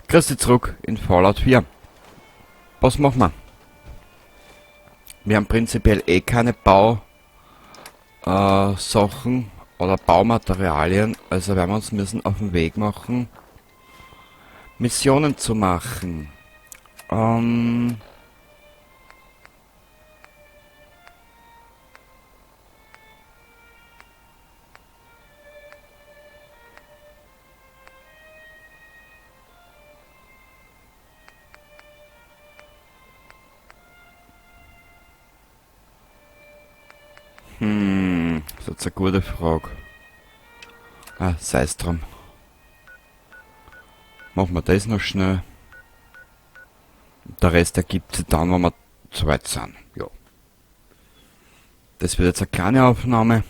Grüß dich zurück in Fallout 4. Was machen wir? Wir haben prinzipiell eh keine Sachen oder Baumaterialien, also werden wir uns müssen auf den Weg machen, Missionen zu machen. Ähm... Das ist jetzt eine gute Frage. Sei es drum. Machen wir das noch schnell. Der Rest ergibt sich dann, wenn wir zu weit sind. Ja. Das wird jetzt eine kleine Aufnahme.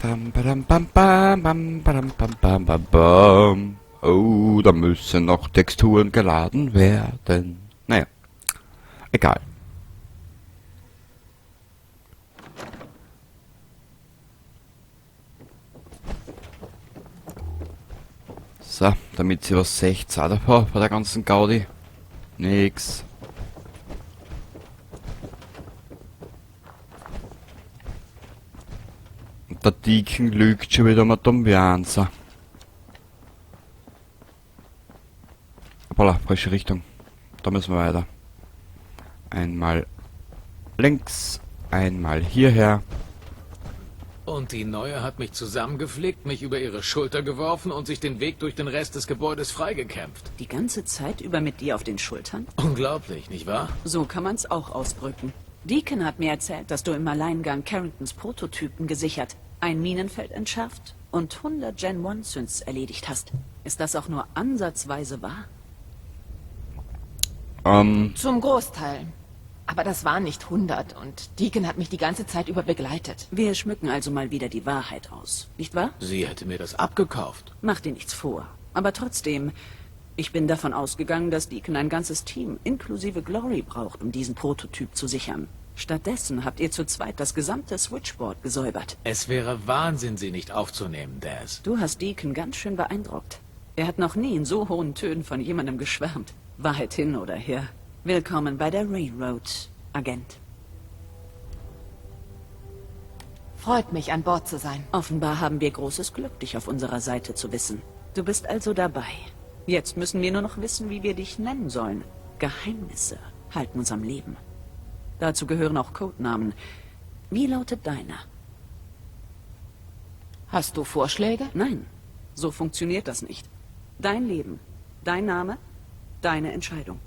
Bam, badam, bam, bam, bam, badam, bam, bam, bam, bam. Oh, da müssen noch Texturen geladen werden. Naja, egal. So, damit sie was seht, auch davor, bei der ganzen Gaudi. Nix. Und der Deacon lügt schon wieder mit dem Wahnsinn. Hoppala, falsche Richtung. Da müssen wir weiter. Einmal links, einmal hierher. Und die Neue hat mich zusammengeflickt, mich über ihre Schulter geworfen und sich den Weg durch den Rest des Gebäudes freigekämpft. Die ganze Zeit über mit dir auf den Schultern? Unglaublich, nicht wahr? So kann man's auch ausdrücken. Deacon hat mir erzählt, dass du im Alleingang Carringtons Prototypen gesichert, ein Minenfeld entschärft und 100 Gen 1 Synths erledigt hast. Ist das auch nur ansatzweise wahr? Zum Großteil. Aber das waren nicht 100 und Deacon hat mich die ganze Zeit über begleitet. Wir schmücken also mal wieder die Wahrheit aus, nicht wahr? Sie hätte mir das abgekauft. Mach dir nichts vor. Aber trotzdem, ich bin davon ausgegangen, dass Deacon ein ganzes Team, inklusive Glory, braucht, um diesen Prototyp zu sichern. Stattdessen habt ihr zu zweit das gesamte Switchboard gesäubert. Es wäre Wahnsinn, sie nicht aufzunehmen, Daz. Du hast Deacon ganz schön beeindruckt. Er hat noch nie in so hohen Tönen von jemandem geschwärmt. Wahrheit hin oder her. Willkommen bei der Railroad, Agent. Freut mich, an Bord zu sein. Offenbar haben wir großes Glück, dich auf unserer Seite zu wissen. Du bist also dabei. Jetzt müssen wir nur noch wissen, wie wir dich nennen sollen. Geheimnisse halten uns am Leben. Dazu gehören auch Codenamen. Wie lautet deiner? Hast du Vorschläge? Nein, so funktioniert das nicht. Dein Leben, dein Name, deine Entscheidung.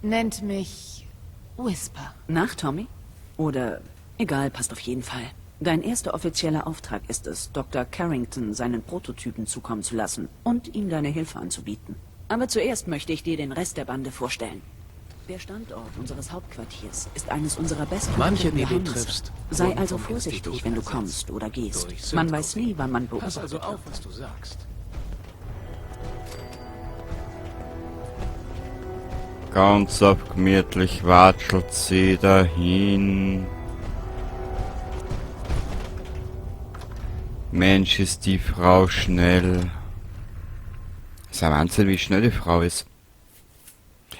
Nennt mich Whisper. Nach Tommy? Oder... Egal, passt auf jeden Fall. Dein erster offizieller Auftrag ist es, Dr. Carrington seinen Prototypen zukommen zu lassen und ihm deine Hilfe anzubieten. Aber zuerst möchte ich dir den Rest der Bande vorstellen. Der Standort unseres Hauptquartiers ist eines unserer besten Manche, die du Geheimnisse. triffst, Sei wurden also vom vorsichtig, Institut wenn du ersetzt. kommst oder gehst. Durch Man Synthkopie. weiß nie, wann man Pass beobachtet also auf, wird. was du sagst. Ganz auf gemütlich watschelt sie dahin. Mensch, ist die Frau schnell. Ist ein Wahnsinn, wie schnell die Frau ist.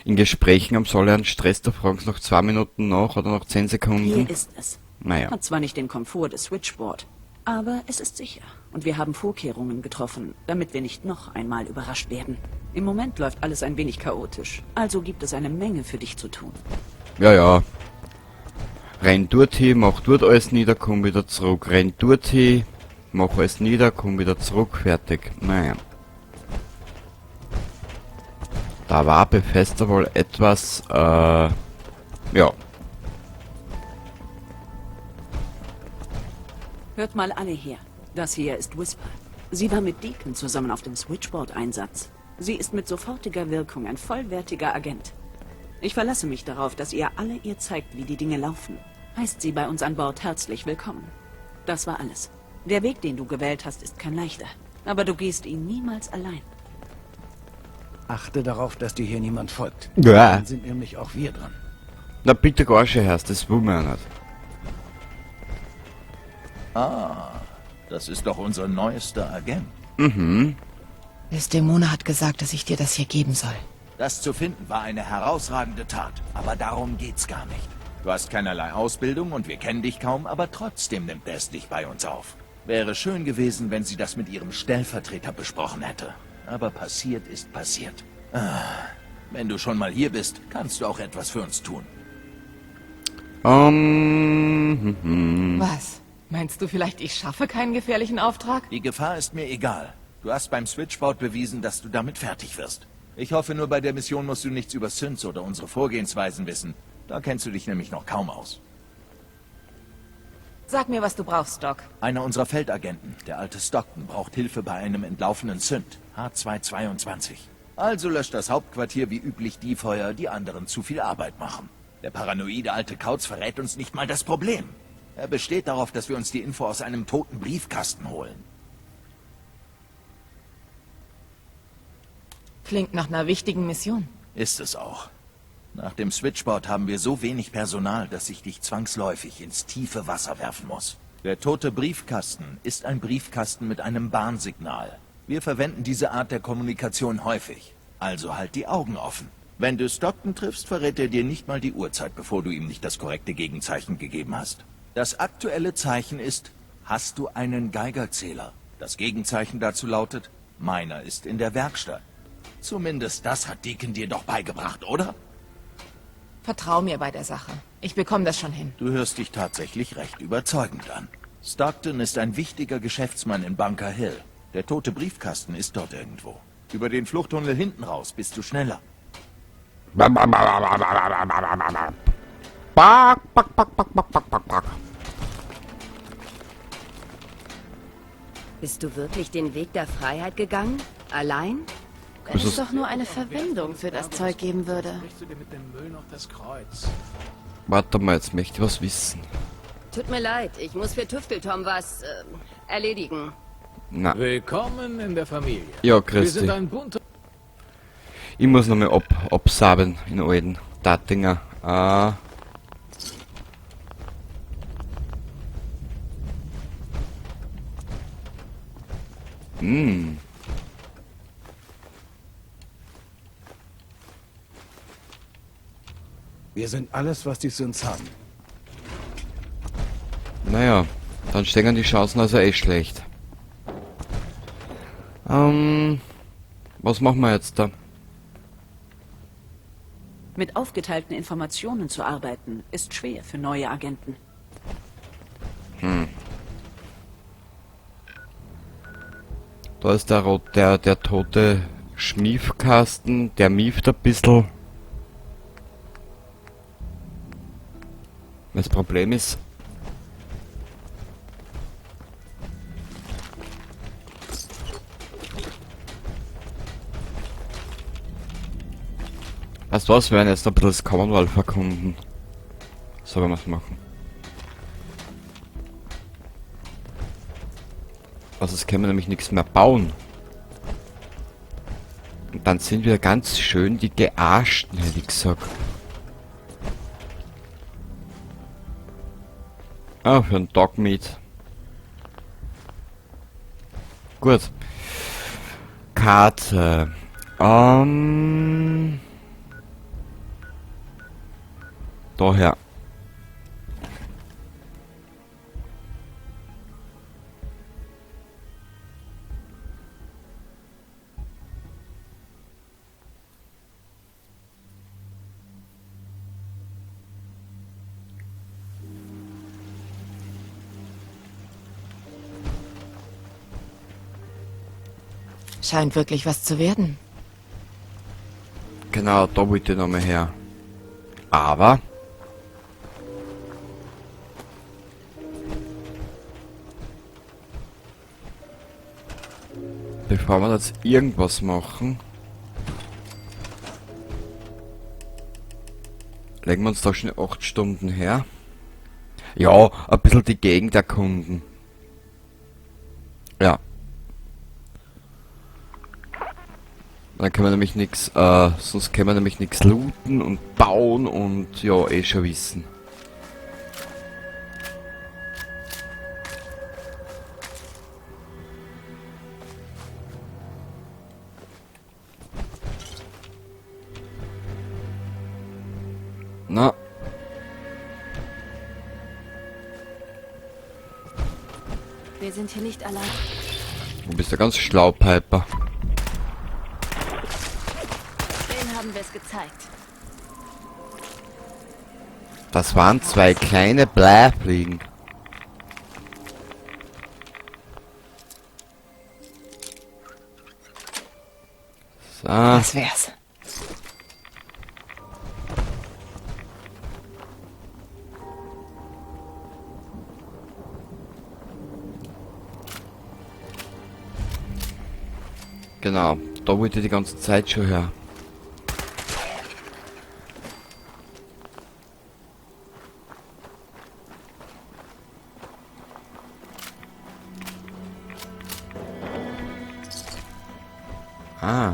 In Gesprächen am sollen Stress, da fragen sie noch 2 Minuten nach oder noch 10 Sekunden. Hier ist es. Naja. Hat zwar nicht den Komfort des Switchboard, aber es ist sicher. Und wir haben Vorkehrungen getroffen, damit wir nicht noch einmal überrascht werden. Im Moment läuft alles ein wenig chaotisch, also gibt es eine Menge für dich zu tun. Ja, ja. Renn dort hin, mach dort alles nieder, komm wieder zurück. Renn dort hin, mach alles nieder, komm wieder zurück, fertig. Naja. Da war Bethesda wohl etwas, ja. Hört mal alle her. Das hier ist Whisper. Sie war mit Deacon zusammen auf dem Switchboard-Einsatz. Sie ist mit sofortiger Wirkung ein vollwertiger Agent. Ich verlasse mich darauf, dass ihr alle ihr zeigt, wie die Dinge laufen. Heißt sie bei uns an Bord herzlich willkommen. Das war alles. Der Weg, den du gewählt hast, ist kein leichter. Aber du gehst ihn niemals allein. Achte darauf, dass dir hier niemand folgt. Ja. Dann sind nämlich auch wir dran. Na bitte Gorsche Herst, das will man ja nicht. Das ist doch unser neuester Agent. Desdemona hat gesagt, dass ich dir das hier geben soll. Das zu finden war eine herausragende Tat, aber darum geht's gar nicht. Du hast keinerlei Ausbildung und wir kennen dich kaum, aber trotzdem nimmt Bess dich bei uns auf. Wäre schön gewesen, wenn sie das mit ihrem Stellvertreter besprochen hätte. Aber passiert ist passiert. Wenn du schon mal hier bist, kannst du auch etwas für uns tun. Was? Meinst du vielleicht, ich schaffe keinen gefährlichen Auftrag? Die Gefahr ist mir egal. Du hast beim Switchboard bewiesen, dass du damit fertig wirst. Ich hoffe nur, bei der Mission musst du nichts über Synths oder unsere Vorgehensweisen wissen. Da kennst du dich nämlich noch kaum aus. Sag mir, was du brauchst, Doc. Einer unserer Feldagenten, der alte Stockton, braucht Hilfe bei einem entlaufenen Synth, H222. Also löscht das Hauptquartier wie üblich die Feuer, die anderen zu viel Arbeit machen. Der paranoide alte Kauz verrät uns nicht mal das Problem. Er besteht darauf, dass wir uns die Info aus einem toten Briefkasten holen. Klingt nach einer wichtigen Mission. Ist es auch. Nach dem Switchboard haben wir so wenig Personal, dass ich dich zwangsläufig ins tiefe Wasser werfen muss. Der tote Briefkasten ist ein Briefkasten mit einem Warnsignal. Wir verwenden diese Art der Kommunikation häufig. Also halt die Augen offen. Wenn du Stockton triffst, verrät er dir nicht mal die Uhrzeit, bevor du ihm nicht das korrekte Gegenzeichen gegeben hast. Das aktuelle Zeichen ist, hast du einen Geigerzähler? Das Gegenzeichen dazu lautet, meiner ist in der Werkstatt. Zumindest das hat Deacon dir doch beigebracht, oder? Vertrau mir bei der Sache. Ich bekomme das schon hin. Du hörst dich tatsächlich recht überzeugend an. Stockton ist ein wichtiger Geschäftsmann in Bunker Hill. Der tote Briefkasten ist dort irgendwo. Über den Fluchttunnel hinten raus bist du schneller. Bist du wirklich den Weg der Freiheit gegangen? Allein? Wenn Das es ist- doch nur eine Verwendung für das Zeug geben würde. Brichst du dir mit dem Müll noch das Kreuz? Warte mal, jetzt möchte ich was wissen. Tut mir leid, ich muss für Tüfteltom was erledigen. Na, Willkommen in der Familie. ja, Wir grüß sind dich. ein bunter... Ich muss noch mal absaben in alten Dattinger. Wir sind alles, was die Synths haben. Naja, dann stehen die Chancen also echt schlecht. Was machen wir jetzt da? Mit aufgeteilten Informationen zu arbeiten, ist schwer für neue Agenten. Da ist der tote Schmiefkasten, der mieft ein bisschen. Das Problem ist, weißt du was, wir werden jetzt ein bisschen das Commonwealth erkunden. So werden wir es machen. Also es können wir nämlich nichts mehr bauen. Und dann sind wir ganz schön die Gearschten, hätte ich gesagt. Ah, für ein Dogmeat. Gut. Karte. Daher. Scheint wirklich was zu werden. Genau, da wollte ich nochmal her. Aber bevor wir jetzt irgendwas machen, legen wir uns da schon 8 Stunden her. Ja, ein bisschen die Gegend erkunden. Ja. Dann können wir nämlich nichts, sonst können wir nämlich nichts looten und bauen und ja, eh schon wissen. Na. Wir sind hier nicht allein. Du bist ja ganz schlau, Piper. Den haben wir es gezeigt. Das waren 2 kleine Blähfliegen. So. Das wär's. Genau, da wollte ich die ganze Zeit schon her. Ah.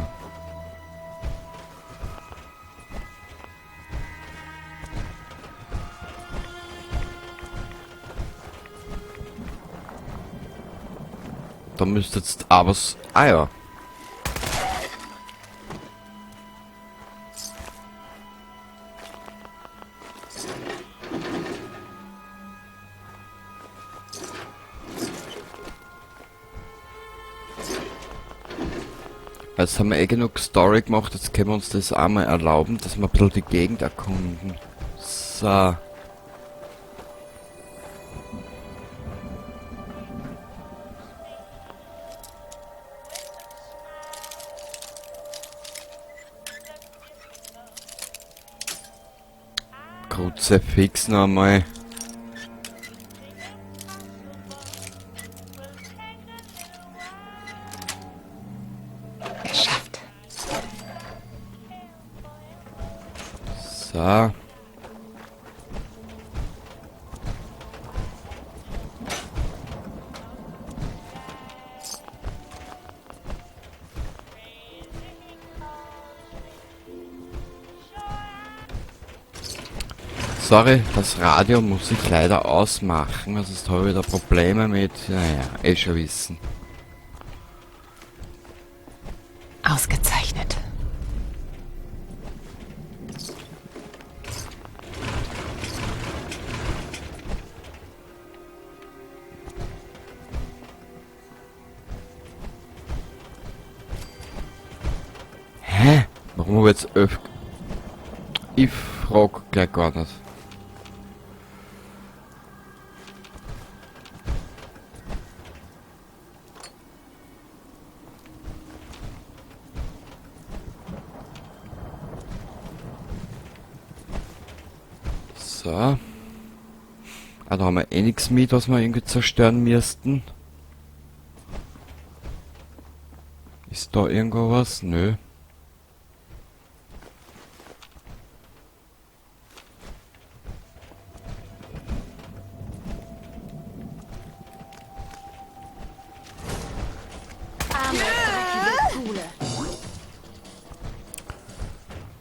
Da müsste jetzt aber... Ah ja. Jetzt haben wir eh genug Story gemacht, jetzt können wir uns das einmal erlauben, dass wir ein bisschen die Gegend erkunden. So. Kruzifix noch einmal. Geschafft. So. Sorry, das Radio muss ich leider ausmachen, also sonst habe ich wieder Probleme mit, naja, eh schon wissen. Ausgezeichnet. Hä? Warum habe ich jetzt Ich frag gleich gar nicht. So. Ah, da haben wir eh nichts mit, was wir irgendwie zerstören müssten. Ist da irgendwo was? Nö.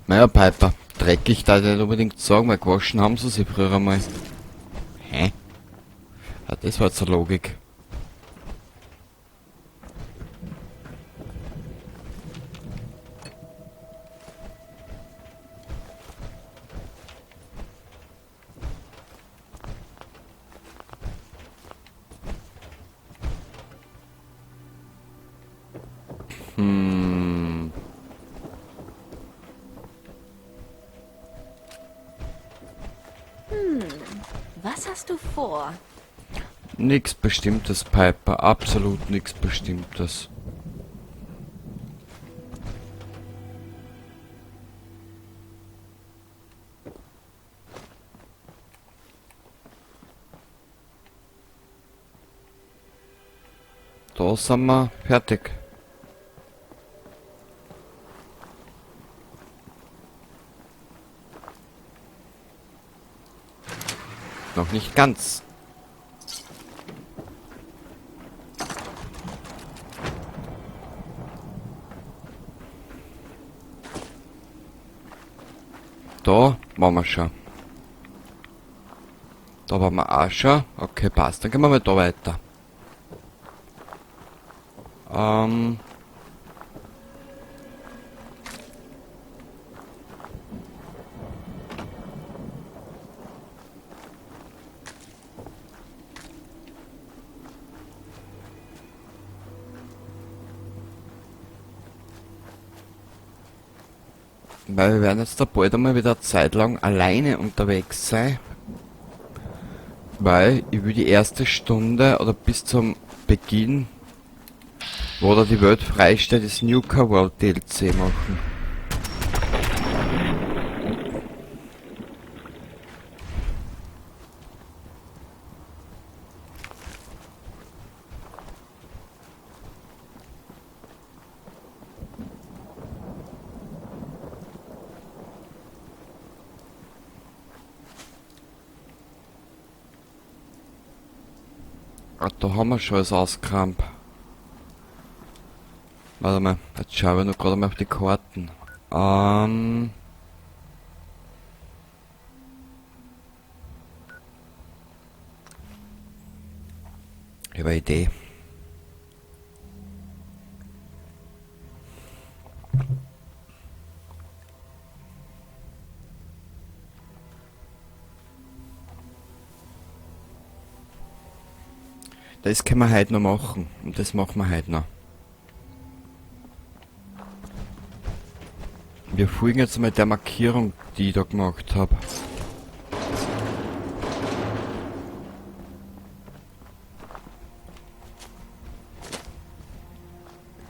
Naja, Piper, dreckig darf ich nicht unbedingt sagen, weil gewaschen haben sie sich früher einmal. Hä? Ja, das war jetzt eine Logik. Was hast du vor? Nix Bestimmtes, Piper, absolut nichts Bestimmtes. Da sind wir fertig. noch nicht ganz. Da waren wir schon. Da waren wir auch schon. Okay, passt. Dann gehen wir mal da weiter. Weil wir werden jetzt da bald einmal wieder eine Zeit lang alleine unterwegs sein. Weil ich will die erste Stunde oder bis zum Beginn, wo da die Welt freisteht, das Nuka World DLC machen. Ah, da haben wir schon das Auskramt. Warte mal, jetzt schauen wir noch gerade mal auf die Karten. Ich habe eine Idee. Das können wir heute noch machen. Und das machen wir heute noch. Wir folgen jetzt mal der Markierung, die ich da gemacht habe.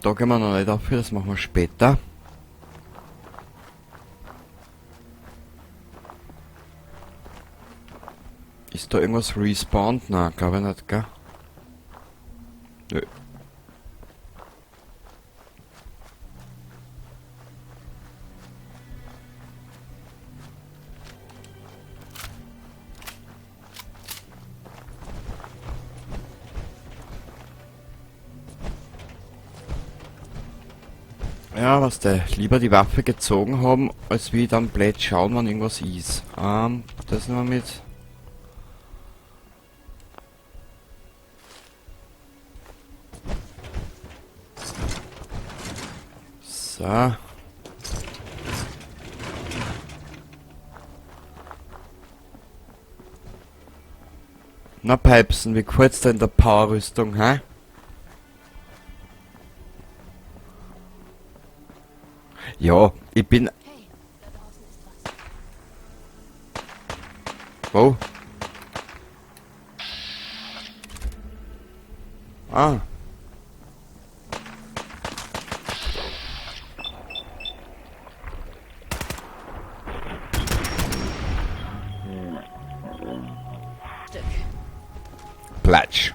Da gehen wir noch nicht auf, das machen wir später. Ist da irgendwas respawned? Nein, glaube ich nicht, gell? Nö. Ja, was der lieber die Waffe gezogen haben, als wie dann blöd schauen, wann irgendwas ist. Das nehmen wir mit. So. Na Pipesen, wie gefällt's dir in der Powerrüstung, hä? Ja, ich bin... Wo? Ah. Platsch.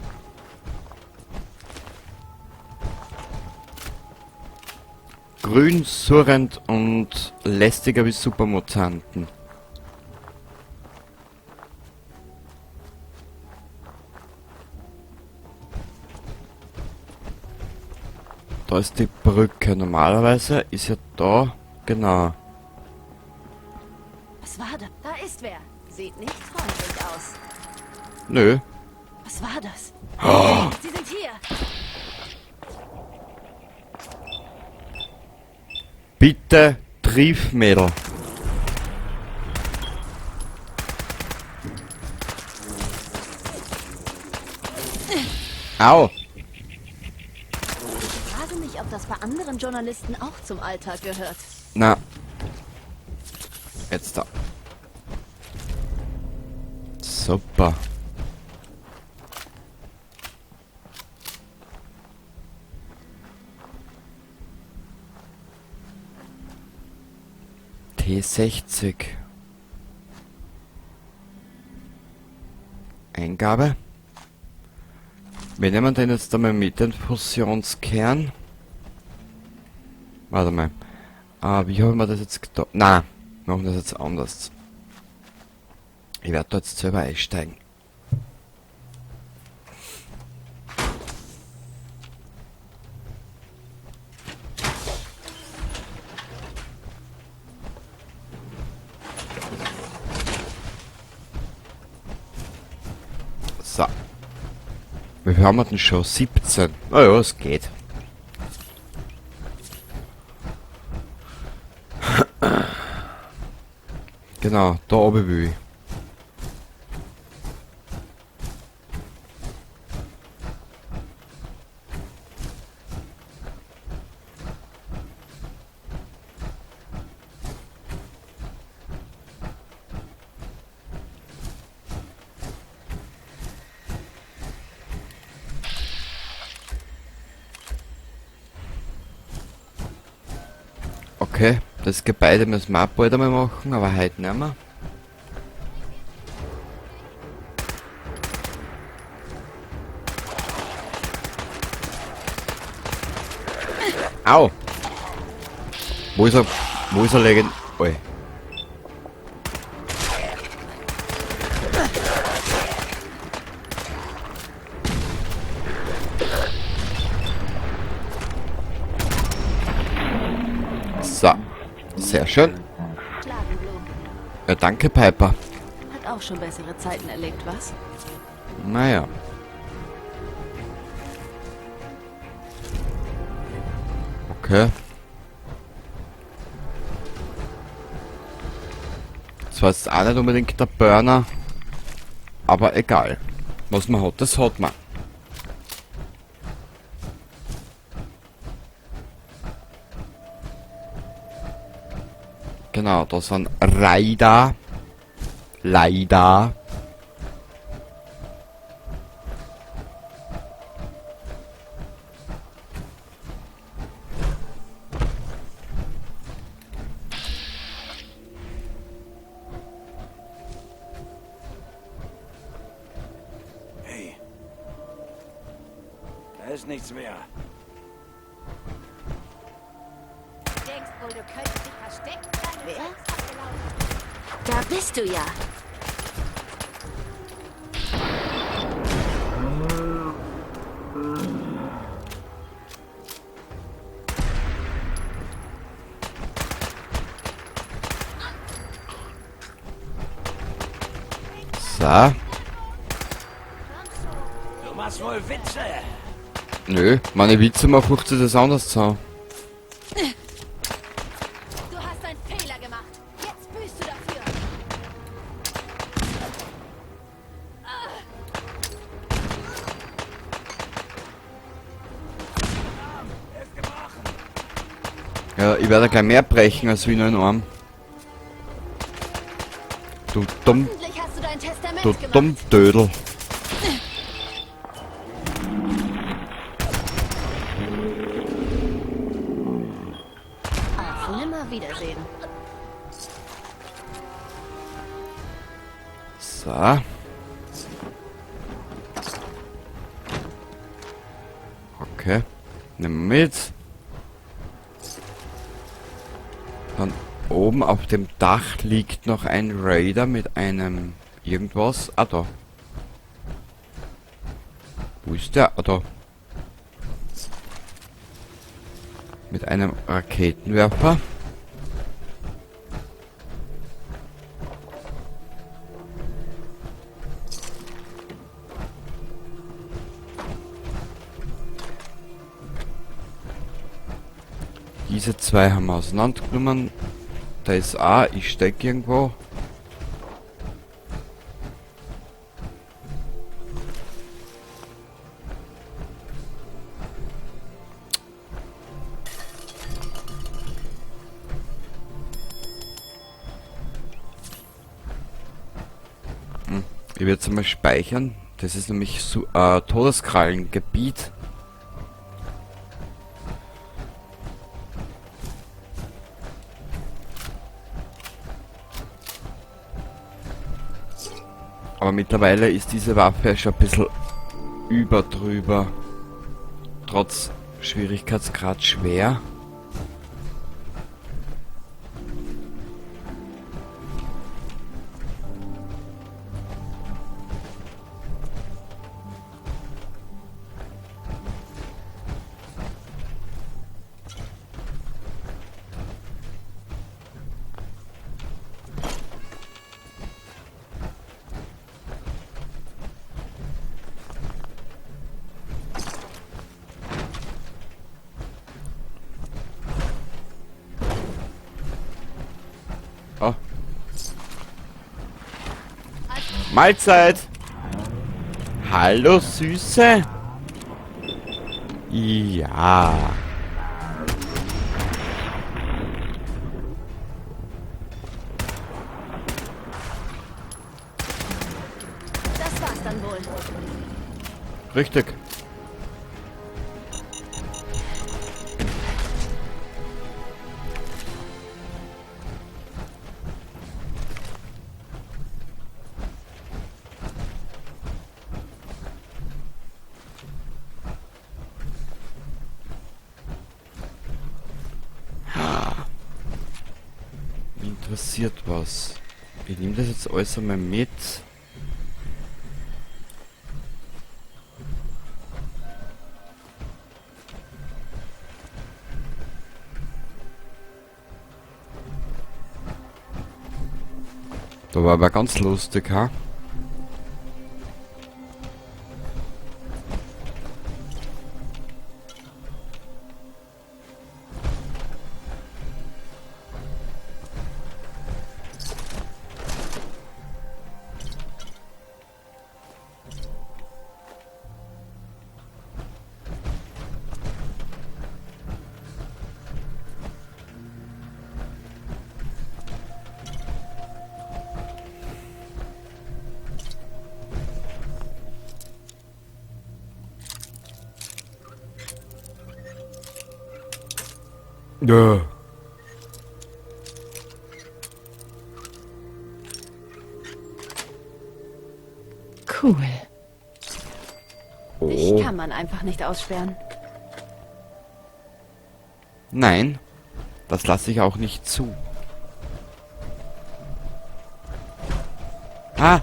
Grün, surrend und lästiger wie Supermutanten. Da ist die Brücke. Normalerweise ist ja da, genau. Was war da? Da ist wer. Sieht nicht freundlich aus. Nö. Was war das? Oh. Sie sind hier. Bitte, triff, Mädel. Au. Ich frage mich, ob das bei anderen Journalisten auch zum Alltag gehört. Na. Jetzt da. Super. T60. Eingabe. Wir nehmen den jetzt einmal mit, den Fusionskern. Warte mal. Wie haben wir das jetzt getan? Nein, machen das jetzt anders. Ich werde da jetzt selber einsteigen. So. Wie viel haben wir denn schon? 17. Na ja, es geht. Genau, da oben will ich. Okay, das Gebäude müssen wir auch bald einmal machen, aber heute nicht mehr. Au! Wo ist er? Wo ist er legen? Oi. So. Sehr schön. Schlagenblut. Ja, danke, Piper. Hat auch schon bessere Zeiten erlebt, was? Naja. Okay. Das war jetzt auch nicht unbedingt der Burner. Aber egal. Was man hat, das hat man. Genau, da sind Raider. Leider. Hey. Da ist nichts mehr. Denkst wohl, du könntest dich verstecken? Wer? Da bist du ja. So. Du machst wohl Witze. Nö, meine Witze mal 15 das anders zu. Du hast einen Fehler gemacht. Jetzt büßt du dafür. Ja, ich werde gleich mehr brechen als wie nur ein Arm. Du Hoffentlich hast du dein Testament gemacht. Dummdödel. Auf Nimmerwiedersehen. So. Okay. Nehmen wir mit. Dann oben auf dem Dach liegt noch ein Raider mit einem irgendwas. Ah, da. Wo ist der? Ah, da. Mit einem Raketenwerfer. Diese zwei haben wir auseinandergenommen. Da ist A, ich stecke irgendwo. Ich werde es einmal speichern. Das ist nämlich so, Todeskrallengebiet. Aber mittlerweile ist diese Waffe schon ein bisschen drüber. Trotz Schwierigkeitsgrad schwer. Mahlzeit! Hallo, Süße! Ja. Das war's dann wohl. Richtig. Mich interessiert was. Ich nehme das jetzt alles einmal mit. Da war aber ganz lustig, ha? Ja. Cool. Oh. Dich kann man einfach nicht aussperren. Nein, das lasse ich auch nicht zu. Ah!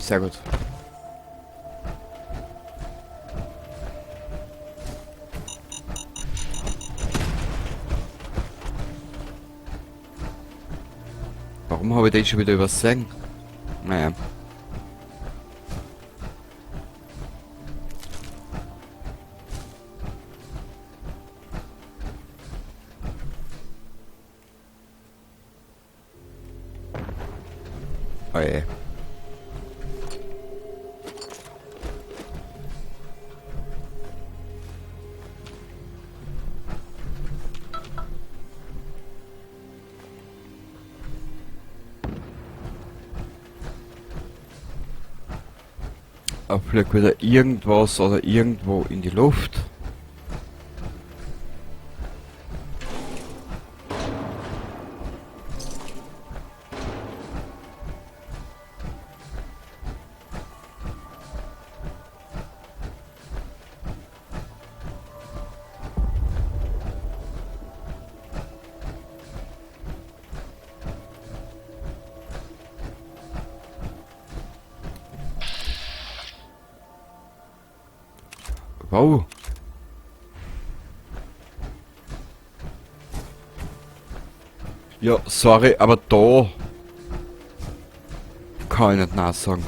Sehr gut. Warum habe ich den schon wieder übersehen? Naja. Oh je. Fliegt wieder irgendwas oder irgendwo in die Luft. Wow. Ja, sorry, aber da kann ich nicht nein sagen.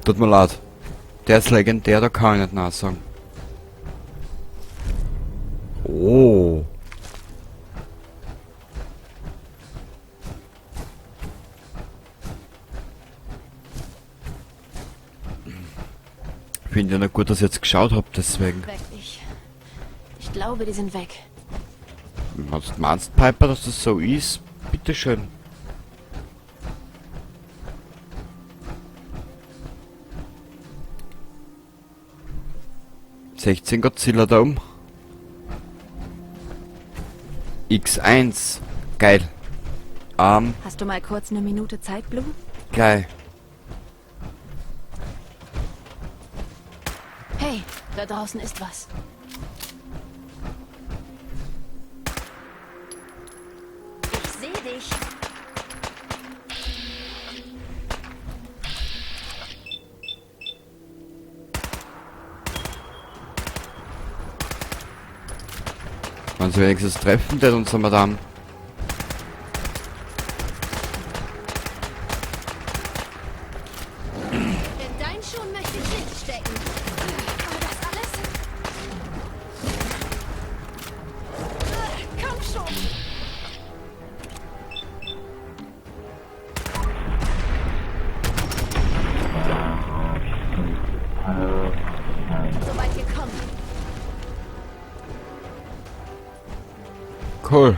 Tut mir leid. Der ist legendär, da kann ich nicht nein sagen. Oh. Ich finde ja nicht gut, dass ich jetzt geschaut habe, deswegen. Weg, ich glaube, die sind weg. Was meinst du, Piper, dass das so ist? Bitteschön. ...16 Godzilla da um. X1. Geil. Hast du mal kurz eine Minute Zeit, Blue? Geil. Hey, da draußen ist was. Ich sehe dich. man sie wenigstens treffen, der unser Madame. In deinen Schuhen möchte ich nicht stecken. Aber das alles? Komm schon! Soweit gekommen. Cool.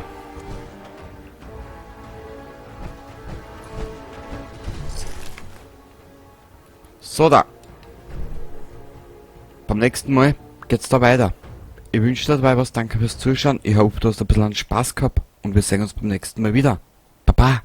So da. Beim nächsten Mal geht's da weiter. Ich wünsche dir dabei was, danke fürs Zuschauen. Ich hoffe, du hast ein bisschen Spaß gehabt und wir sehen uns beim nächsten Mal wieder. Baba.